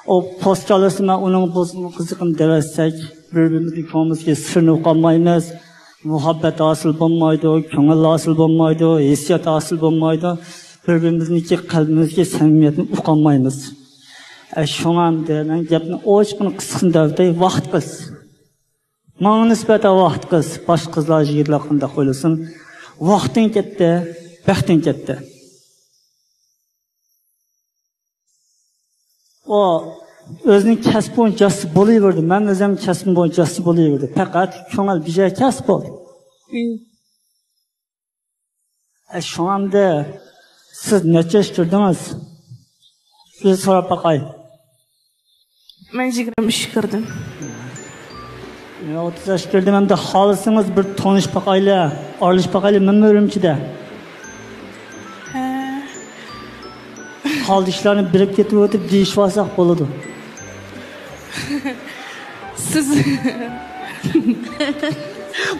O post çalışsa ben onun postunu kızıkım dersek, birbirimizi konuğumuzki sırrını kalmayız. Muhabbet asıl bulmaydı, köngül asıl bulmaydı, hissiyat asıl bulmaydı. Birbirimizdeki kalbimizki samimiyetini uqalmayız. Şu an denen gapni ochiqni qisqin davday vaqt qız. Manga nisbatan vaqt qız. Bosh qizlar yigitlar qanday qo'yilsin. Vaqting ketdi, baxting ketdi. O o'zining kasb bo'yicha bo'laverdi. Men o'zim kasbim bo'yicha bo'laverdi. Faqat ko'ngil bija kasb bo'ldi. Şu anda siz necha ish kirdingiz? Siz so'rab boqay. Men 23 kirdim. 30 yosh kirdim, hamda xohlasangiz bir tonish boqaylar, oralish boqaylar men Urumchida. Qoldi ishlarni birib ketib o'tib deyish olsak bo'ladi. Siz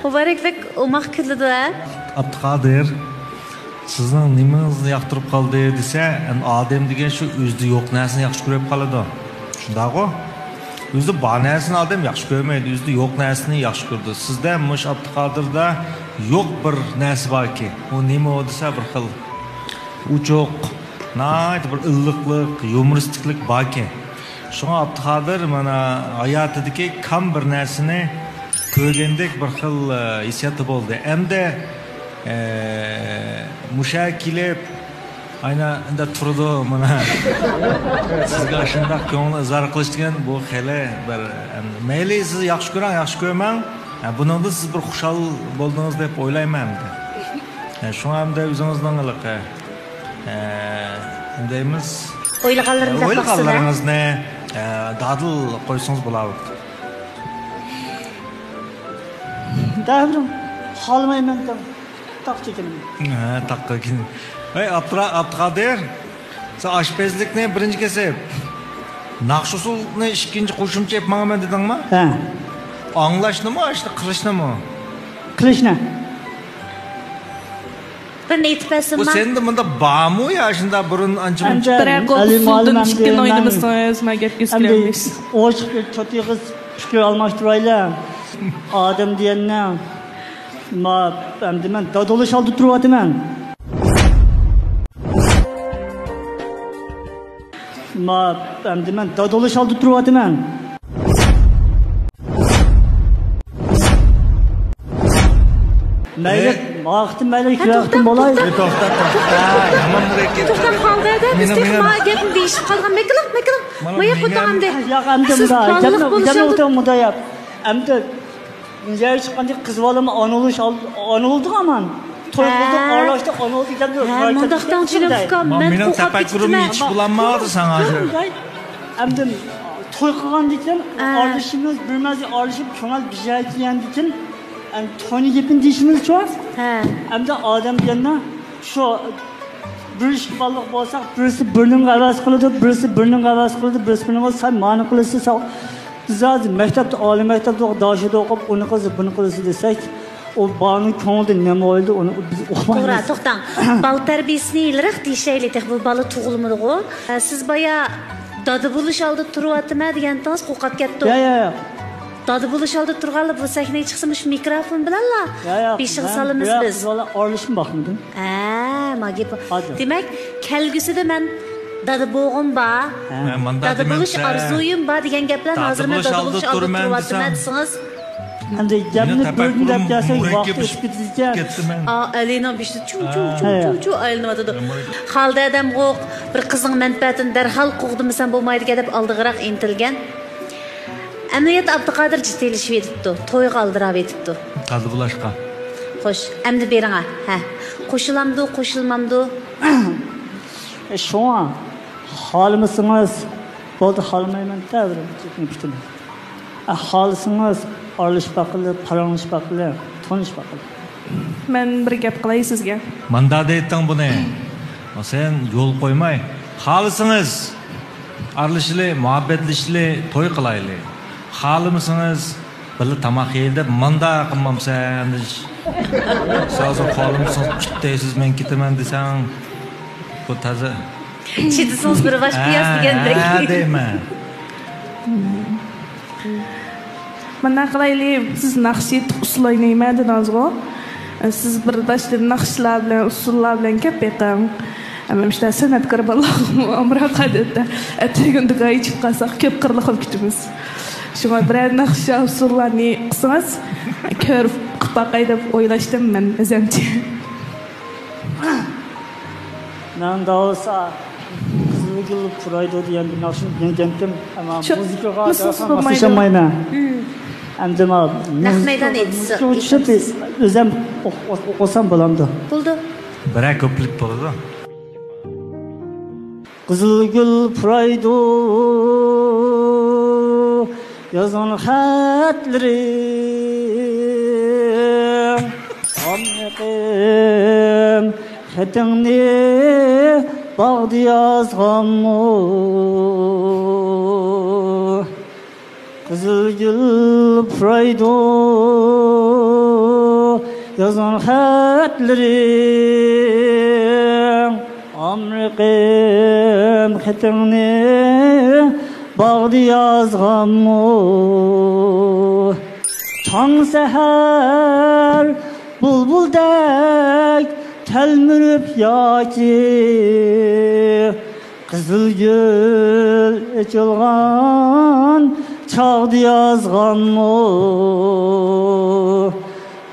Muborakbek umaq kirdi ha? Abduqodir, sizning nimangizni yoqtirib qoldi desa, odam degan shu o'zida yo'q narsani yaxshi ko'rib qoladi. Shundaqmi? O'zida bor narsani odam yaxshi ko'rmaydi, o'zida yo'q narsani yaxshi ko'rdi. Sizda mush Abduqodirda yo'q bir narsa borki, u nima desa bir xil uchoq, nayt bir illiqlik, yumoristlik borki. Shunga Abduqodir mana hayotidagi kam bir narsani ko'rgandek bir xil hissiyati bo'ldi. Endi mushakilib aynan unda turdi mana sizga shunday ko'ngil izhor qilish degan bu xeli bir mayli siz yaxshi ko'rang, yaxshi ko'rmang, buningda siz bir xushal bo'ldingiz deb o'ylayman. Shunga hamda o'zingizning deymiz o'ylaganlaringizni dadil qo'ysangiz bo'ladi. Davrim xolmayman deb taq chekinaman. Taqqa keyin. Hey Abduqodir, sen oshpazlikni birinchi kasb, naqsh usulni ikkinchi qo'shimcha yapmanman dedingmi? Ha. Anglashnimi, ishni qilishnimi? Qilishni. Bir aytpasim bu senda bunda bormi yo shunda burun ancha-muncha usuldan chiqqan o'ynamasdan men gapga kiramiz. Ochiq cho'tig'iz fikr almashtiraylar. Odam deganni ma endi men dadolish oldi turyapman. Ma endi men dadolish oldi turyapman. Mayli, vaqtim mayli kiraqtim bo'lay. To'xtat. Hamma murakkab. To'xtab qoldi-da, biz texma gapni deyishib qolgan. Mekilim. Moya qo'tamdi. Yo'q, endi gapni o'tayap. Endi Yer chiqqanda qiz bolami onoldi aman. To'y qildi, orlashda onoldi deb yuribdi. Mundaqdan chiqib, men tafakkurim hech bulanmadi san hozir. Endi to'y qilgandan orlashimiz bilmazi orlashib ko'ngil bijaydigandan to'yni gapini deyishimiz-ku. Endi odam deganda shu bir ish qilib bo'lsak, birisi burning g'avas qiladi, birisi burning g'avas qiladi, birisi burning sen ma'ni qilsa Biz maktabda, oliy maktabda daşida o'qib, uni qilib, buni qilib desak, o bala'nın konuda ne oldu onu biz okumayız. Doğru, toxtan. Bal terbiyesini iliraq deyişeylik, bu balı tuğulmadı o. Siz baya dadı buluş aldı turuvatı degan tans qo'qab ketdi. Ya. Dadı buluş aldı turğalı bu sahneye çıksımış mikrofon bilanla. Beşiq salımız biz. Valla aralışım bakmadım. Magip. Demek kelgüsüde men dadı boğum ba. Dadı buluş arzuyum ba degan gaplar hozir men dadı buluş aldı turuvatı desiniz. Endi gapni ko'rding deb kelsak vaqt o'tib ketgan. Alina bishdi chu aylanadi. Xalda adam qo'q bir qizning manfaatini darhol qo'g'dimisan bo'lmaydi deb oldig'iroq intilgan. Amniyat Abduqodir jiddiylashiib etibdi, to'y qoldirib etibdi. Qaldi bulashqa. Xo'sh, endi beringa. Qo'shilamdi, qo'shilmamdi. Shuna xohlasangiz bo'ldi, xohlamayman ta'birim chekini. Xohlasangiz aralashib qilib, paranglashib qilib, tanishib qilib. Men bir gap qilay sizga. Manda deytding buni. Sen yo'l qo'ymay, xohlasangiz aralashili, muhabbatlashili, to'y qilayli. Xohlamasangiz birga tamoq yeylik deb manda qilmamsan. Hozir xohlamasangiz chiqdaysiz, men ketaman desang, bu toza. Chidisiz bir vash piyas degandek. Deyman. Mana qilayli, siz naqshi usul o'ynayman dedingiz-ku. Siz bir başta naqshlar bilan, usullar bilan gap beqing. Ama işte san'atkor Allohim umra qadida. Atagunda aytib qalsak ko'p qirliq qilib ketamiz. Shunga bir naqsha usullarni qilsangiz, ko'rib qilbaqay deb o'ylashdim men o'zimcha. Men da olsa Qizilgul Pride degan bir naqshni yangandim, ammo muzikaga asoslanmayman. Endi men naq maydon aytsa. O'zim o'qisam bo'lamdi. Bo'ldi. Biroq ko'plik bo'ladi. Qizilgul Pride yazan xatlarim Amqim xatingni bağda yazğanmı Qizilgul Pride yazan xatlarim Amqim xatingni bağda yazğanmı Çan seher bulbuldek telmürüp yaki Qizilgul açılgan çağdı yazğanmı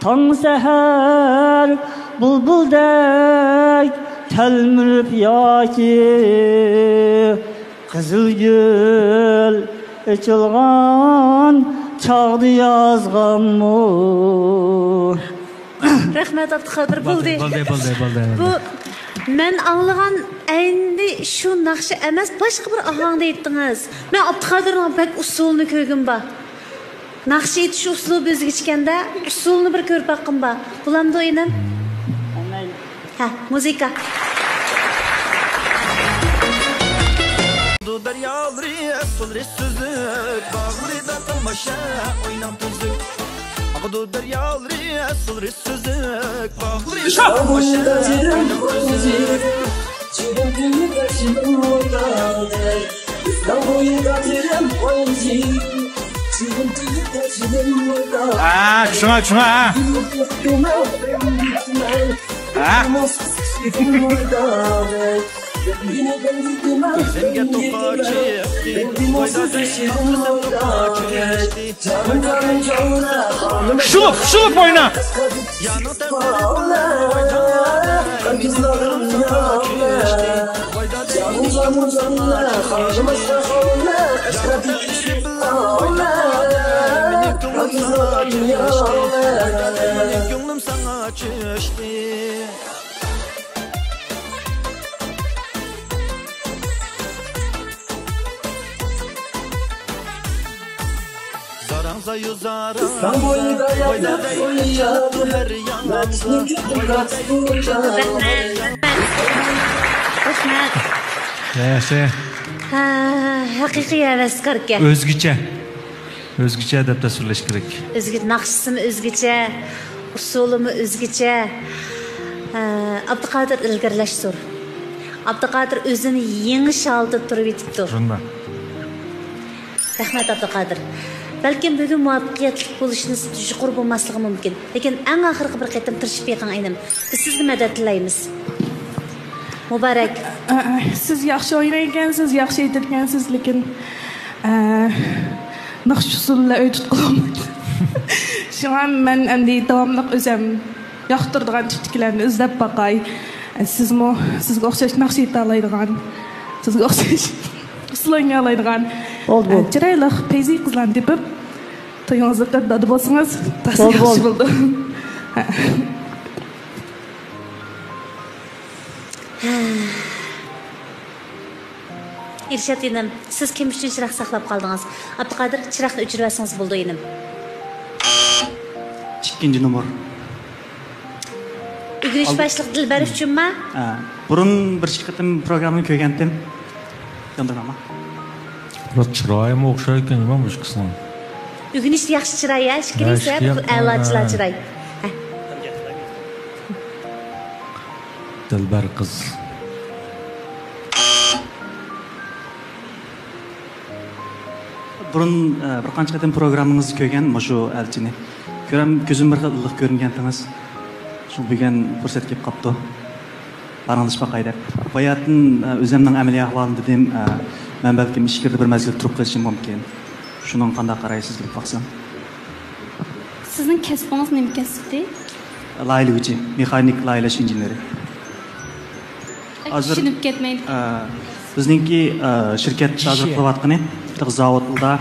Tan seher bulbuldek telmürüp yaki Qizilgul açılgan çağdı yazğanmı Rahmet Abdülkadir buldu. Bu men anlagan endi şu naqshi emas başqa bir ahangda aytdingiz. Men Abdülkadirning pek usulini ko'rgim ba. Naqshi aytish uslubi o'zgachganda usulni bir ko'rib baqqim ba. Bulamdi o'yinim? Ha, muzika. Daryaları solri süzük bağrıda kalmaşa oynam tüzük Ağdu daryaları solri süzük bağrıda kalmaşa oynam tüzük Çiğdem günü karşımda İstanbul'u kaçırım oyuncu Çiğdem günü karşımda Şuna Senga toqachi Şulup oyna. Gönlüm sana açıştı İstanbul'da yatıp uyuyordu her yanımda Haqiqiy havaskorga. O'zgacha deb tasvirlash kerak. Naqshisimi o'zgacha, usulimi o'zgacha. Abduqodir ilgirlash zo'r. Abduqodir o'zini yengish oldi turib yetibdi. Shunday. Rahmat Abduqodir. Balkim bugun muvaffaqiyatli bo'lishni yuqori bo'lmasligi mumkin. Lekin eng oxirgi bir qatim tirishib beqing aynim. Biz sizni madad tilaymiz. Muborak. Siz yaxshi o'ynagansiz, yaxshi aytgansiz, lekin naqsh usullar o'y tutqolmaydi. Shunga men endi davomli o'zim yoqtiradigan tiplarni izlab boqay. Sizga o'xshash naqsh ayta oladigan, sizga o'xshash usul o'ynay oladigan chiroyli payzi qizlarni tepib to'yingizga qatnashib bo'lsangiz yaxshi bo'ldi. İrşad inim, siz kim üçün çıraq saqlab qaldınız? Abduqodir, çıraqni o'chirib olsangiz bo'ldi inim. İkinci numar. Ügüniş başlıq Dilbar üçünmi? Burun bir qatim programmani ko'rgandim. Yondirama. Biraz chiroyim o'xshar ekan, nima bu qismi? Ügüniş yaxshi chiroy, shikirisa, a'lochilar chiroy. Dilbar qiz. burun bir qancha qatam programmangizni ko'rgan shu elchini. Ko'ram ko'zim bir iliq ko'ringandingiz. Shu bugun fursat kelib qopdi. Barangiz baqay deb. Bayatın o'zimning amaliy ahvolini dedim, men balkim ishkirda bir mazgil turib qolishim mumkin. Shuning qanday qaraysiz deb baqsam. Sizning kasbingiz nima kasbdi? Laylıgıcı, mexanik laylaş injineri. Tushunib ketmaydi. Bizningki shirkat hozir qilayotgani bir zavodda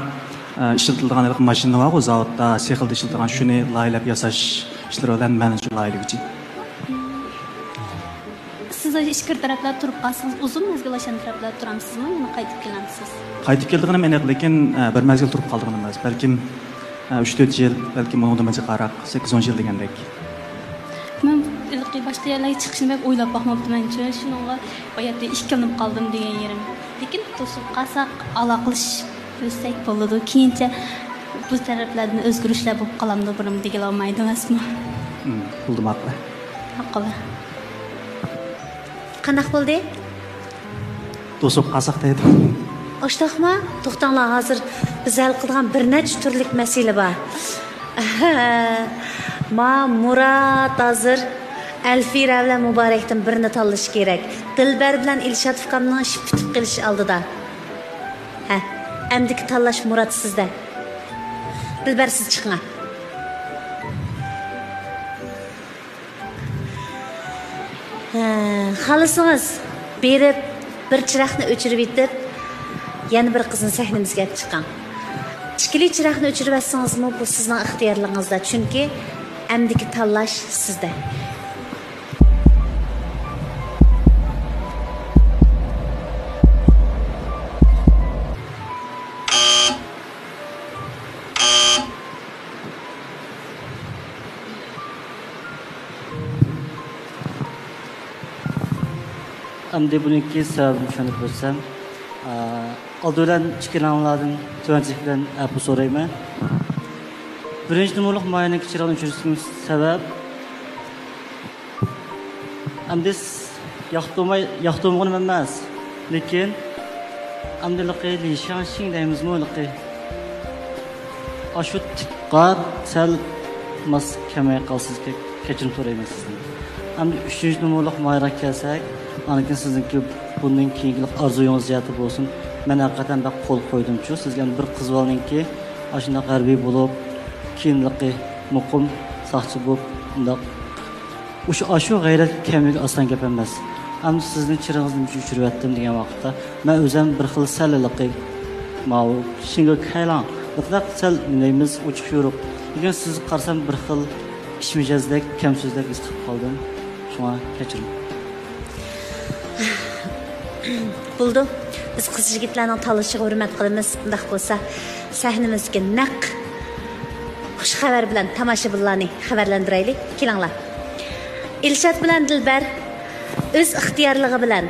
ishlatilgan mashina bor, o zavodda sexilda ishlatilgan shuni laylab yasash ishlari bilan men shu laylıgıcı. Siz ishkir taraflar turib qolsangiz, uzun mezgil o'shan taraflar turamsizmi? Yana qaytib kelamsiz? Qaytib keldigim aniq, lekin bir mezgil turib qoldigim emas. Balkim 3-4 yil, balkim undan qaraq 8-10 yil degandek. Men ilqi boshqa yerlarga chiqishni hep o'ylab boqmabdiman-chi. Shuningga boyatda ishkilinib qoldim degan yerim. Lekin to'sib qolsak, aloqalashib ko'rsak bo'ladi. Keyincha bu taraflardan o'zgarishlar bo'lib qolamdi birim degan olmaydi emasmi? Bo'ldim haqli. Haqli. Qanaq bo'ldi? To'sib qolsak deydi. Oştaqma, to'xtanglar, hozir biz hal qilgan bir necha turlik masala bor. Murat hozir Alfira bilan Muborakdan birini tanlash kerak. Dilbar bilan Ilshod ukamning ishi bitib qilish oldida. Ha, endi tanlash Murat sizda. Dilbar siz chiqing. Xalasingiz berib bir chiroqni o'chirib yetib, yana bir qizni sahnamizga olib chiqqan. Ikkili chiroqni o'chirib olsangizmi, bu sizning ixtiyorligingizda, chunki amdiki tanlash sizda. Amdi buniki sababini tushunib bo'lsam, oldidan chiqqanlardan tuvanchilik bilan afu so'rayman. Birinchi numurliq mayani kichikroq uchirishimiz sabab amdi yoqtirmagan emas, lekin amdiliqi lishanshin deymizmi, liqi ashu tiqqat sal mas kamay qolsiz kechirim so'rayman sizdan. Amdi 3-numurliq mayra kelsak, anikin sizniki bundan keyingi orzuyingiz jihati bo'lsin. Men haqiqatan bak qo'l qo'ydim-chu, sizga bir qiz bolanki, ashuna g'arbiy bo'lib, kiyimliqi, muqim, saqchi bo'lib, undaq ashu g'ayrat kamlik aslan gap emas. Ammo sizning chirog'ingizni o'chirib degan vaqtda men o'zim bir xil salliqi mau shinga kaylan. Mutlaq sal neyimiz uchiq yo'ruq. Lekin sizni qarsam bir xil ishmijazdek, kamsizlik his qilib qoldim. Shuna kechiring. Buldu. Biz qiz yigitlarning tanlashiga hurmat qilamiz. Bunday bo'lsa, sahnamizga naq xush xabar bilan tomoshabinlarni xabarlantiraylik. Kelinglar. Ilshod bilan Dilbar o'z ixtiyorligi bilan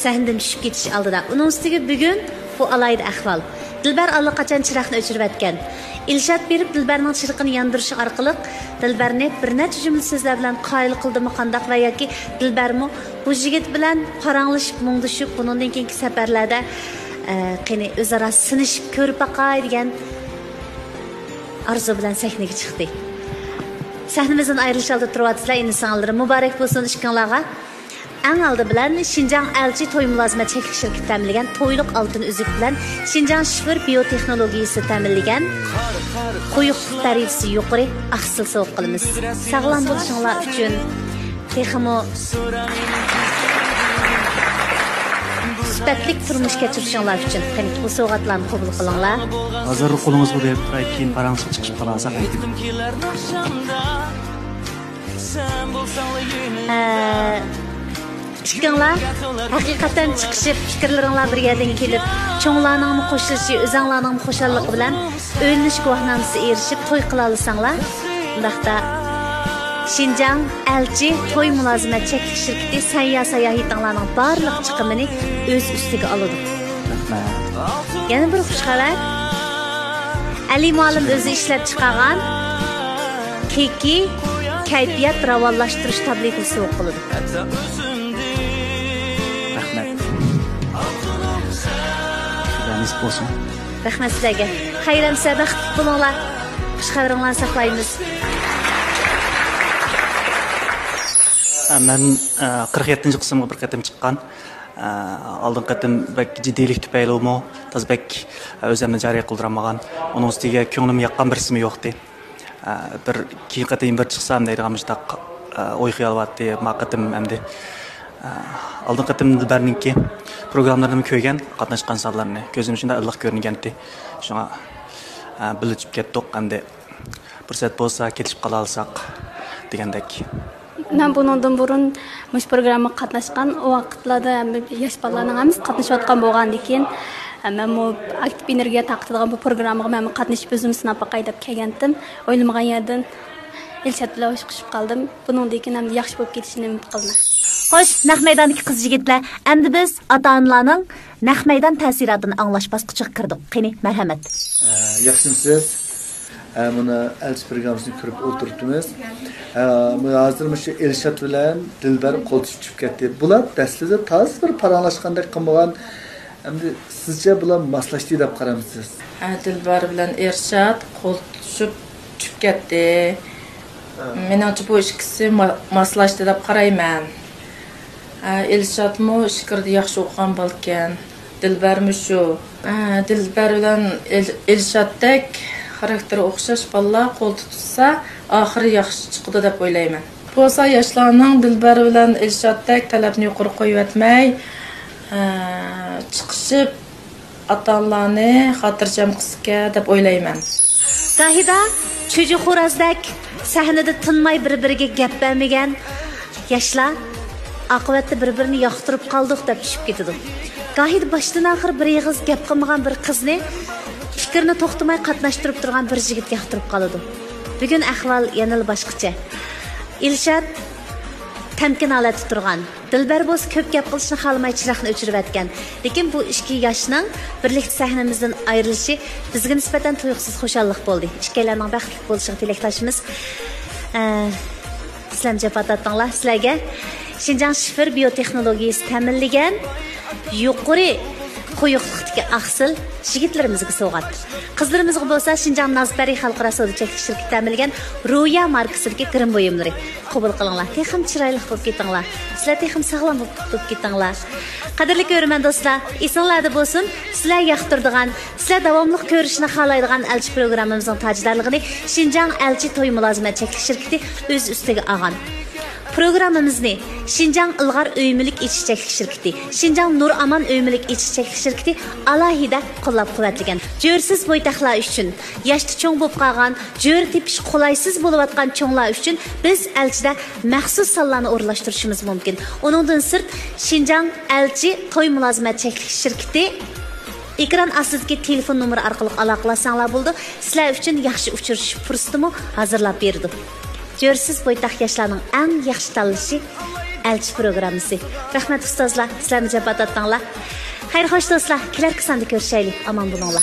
sahnadan tushib ketish oldida. Uning ustiga bugun bu alayda ahvol. Dilbar allaqachon chiroqni o'chirib atgan. Ilshod berib Dilbarning chiroqini yondirishi orqali Dilbarni bir necha jumla so'zlar bilan qoyil qildimi qandaq va yoki Dilbarmi bu yigit bilan qaranglashib mungdishib bundan keyingi safarlarda qani o'zaro sinishib ko'rib baqay degan arzu bilan sahnaga chiqdi. Sahnamizdan ayrilish oldi turibsizlar, endi sing'illar muborak bo'lsin ishqinglarga. Eng oldi bilan Xinjiang elchi to'y mulozimat cheklik shirkati ta'minlagan to'yliq oltin uzuk bilan Xinjiang shifr biotexnologiyasi ta'minlagan quyuq darajasi yuqori ahsil sovg'a qilamiz. Sog'lom bo'lishinglar uchun texmo sifatli turmush kechirishinglar uchun qani bu sovg'atlarni qabul qilinglar. Hozir qo'lingiz bu deb keyin parangiz chiqib qolsa aytib. Chiqinglar, haqiqatan chiqishib fikrlaringlar bir yerdan kelib, cho'nglarning qo'shilishi, o'zinglarning xo'shalligi bilan o'yinish guvohnomasiga erishib to'y qila olsanglar, undaqda Xinjiang elchi to'y mulozimat cheklik shirkati sayohatinglarning barliq chiqimini o'z ustiga oladi. Yana bir xush xabar. Ali muallim o'zi ishlab chiqargan keki kayfiyat ravonlashtirish tabletini sovg'a qiladi. Rahmat. Sizlarning bo'lsin. Rahmat sizlarga. Xayramsa baxtli bo'linglar. Xush xabaringlarni saqlaymiz. Men 47 qismga bir qatam chiqqan. Aldın qatam bak ciddilik tüpeyli taz bak özümni jariy qildiramagan. Onun üstüge ko'nglim yaqqan birisimi yo'qdi. Bir keyin qatam bir chiqsam deydigan müştaq oy xiyal vatdi. Ma qatam endi aldın qatam Dilbarninki programlarını ko'rgan, qatnashgan sonlarni ko'zim shunda iliq ko'ringanti. Shunga bilib ketdik endi fursat bo'lsa ketib qala olsak degandek. Men bundan burun mush programma qatnashgan vaqtlarda yosh bolalarning hamiz qatnashayotgan bo'lgandan keyin men bu aktiv energiya taqdigan bu programmaga men qatnashib o'zimni sinab boqay deb kelgandim. O'ylamagan yerdan Elshad bilan o'shqishib qoldim. Buningdan keyin ham yaxshi bo'lib ketishini umid qilaman. Xo'sh, naq maydondagi qiz-yigitlar, endi biz ota-onalarning naq maydon ta'siratini anglash bosqichiga kirdik. Qani, marhamat. Yaxshimisiz? Buni elchi programmasini ko'rib o'tiribmiz. Hozir shu Elshad bilan Dilbar qo'l tutishib ketdi. Bular daslida toz bir paranglashgandek qilmagan. Endi sizcha bular moslashdi deb qaramsiz? Dilbar bilan Elshad qo'l tutishib ketdi. Menimcha bu ikkisi moslashdi deb qarayman. Elshadmi fikrni yaxshi o'qigan bo'lgan. Dilbarmi shu. Dilbar bilan Elshaddek xarakteri o'xshash bolalar qo'l tutsa, oxiri yaxshi chiqadi deb o'ylayman. Bo'lsa yoshlarning Dilbar bilan Elshaddek talabni yuqori qo'yib o'tmay, chiqishib ota-onalarni xotirjam qilishga deb o'ylayman. Gahida cho'ji xo'razdek sahnada tinmay bir-biriga gap bermagan yoshlar oqibatda bir-birini yoqtirib qoldik deb tushib ketadi. Gahida boshdan oxir bir yig'iz gap qilmagan bir qizni fikrini to'xtamay qatnashtirib turgan bir yigit yoqtirib qoladi. Bugun ahvol yanada boshqacha. Elshad tamkin holatda turgan. Dilbar bo'lsa ko'p gap qilishni xohlamay chiroqni o'chirib atgan. Lekin bu ikki yoshning birlikda sahnamizdan ayrilishi bizga nisbatan tuyuqsiz xushallik bo'ldi. Ikkalarning baxtli bo'lishiga tilaklashimiz. Sizlarga jafotatlar sizlarga Şinjan şifir biyotexnologiyasi ta'minlagan yuqori qo'yiqlikdagi ahsil yigitlarimizga sovg'at. Qizlarimizga bo'lsa Şinjan Nazbari xalqaro savdo cheklanish shirkati ta'minlagan Roya markasidagi kirim buyumlari qabul qilinglar. Texim chiroyli bo'lib ketinglar. Sizlar texim sog'lom bo'lib ketinglar. Qadrli ko'rman do'stlar, esinglarda bo'lsin, sizlar yoqtirdigan, sizlar davomli ko'rishni xohlaydigan elchi programmamizning tajdorligini Şinjan elchi to'y mulozimat cheklanish shirkati o'z ustiga olgan. Programmamizni Şinjan Ilg'ar Öymülük İçeceklik Şirketi, Şinjan Nur Aman Öymülük İçeceklik Şirketi alohida qo'llab-quvvatlagan. Jo'rsiz bo'ytaqlar uchun, yoshda cho'ng bo'lib qolgan, jo'r tepish qulaysiz bo'layotgan cho'nglar uchun biz elchida maxsus sonlarni o'rlashtirishimiz mumkin. Uningdan sirt Şinjan elchi to'y mulozimat cheklanish shirkati ekran ostidagi telefon nomeri orqali aloqalasanglar bo'ldi. Sizlar uchun yaxshi uchrashish fursatini hozirlab berdi. Jo'rsiz bo'ytaq yoshlarning eng yaxshi tanlashi elchi programmasi. Rahmat ustozlar, sizlarni jafotatdinglar. Xayr xo'sh do'stlar, kelar qismda ko'rishaylik. Omon bo'linglar.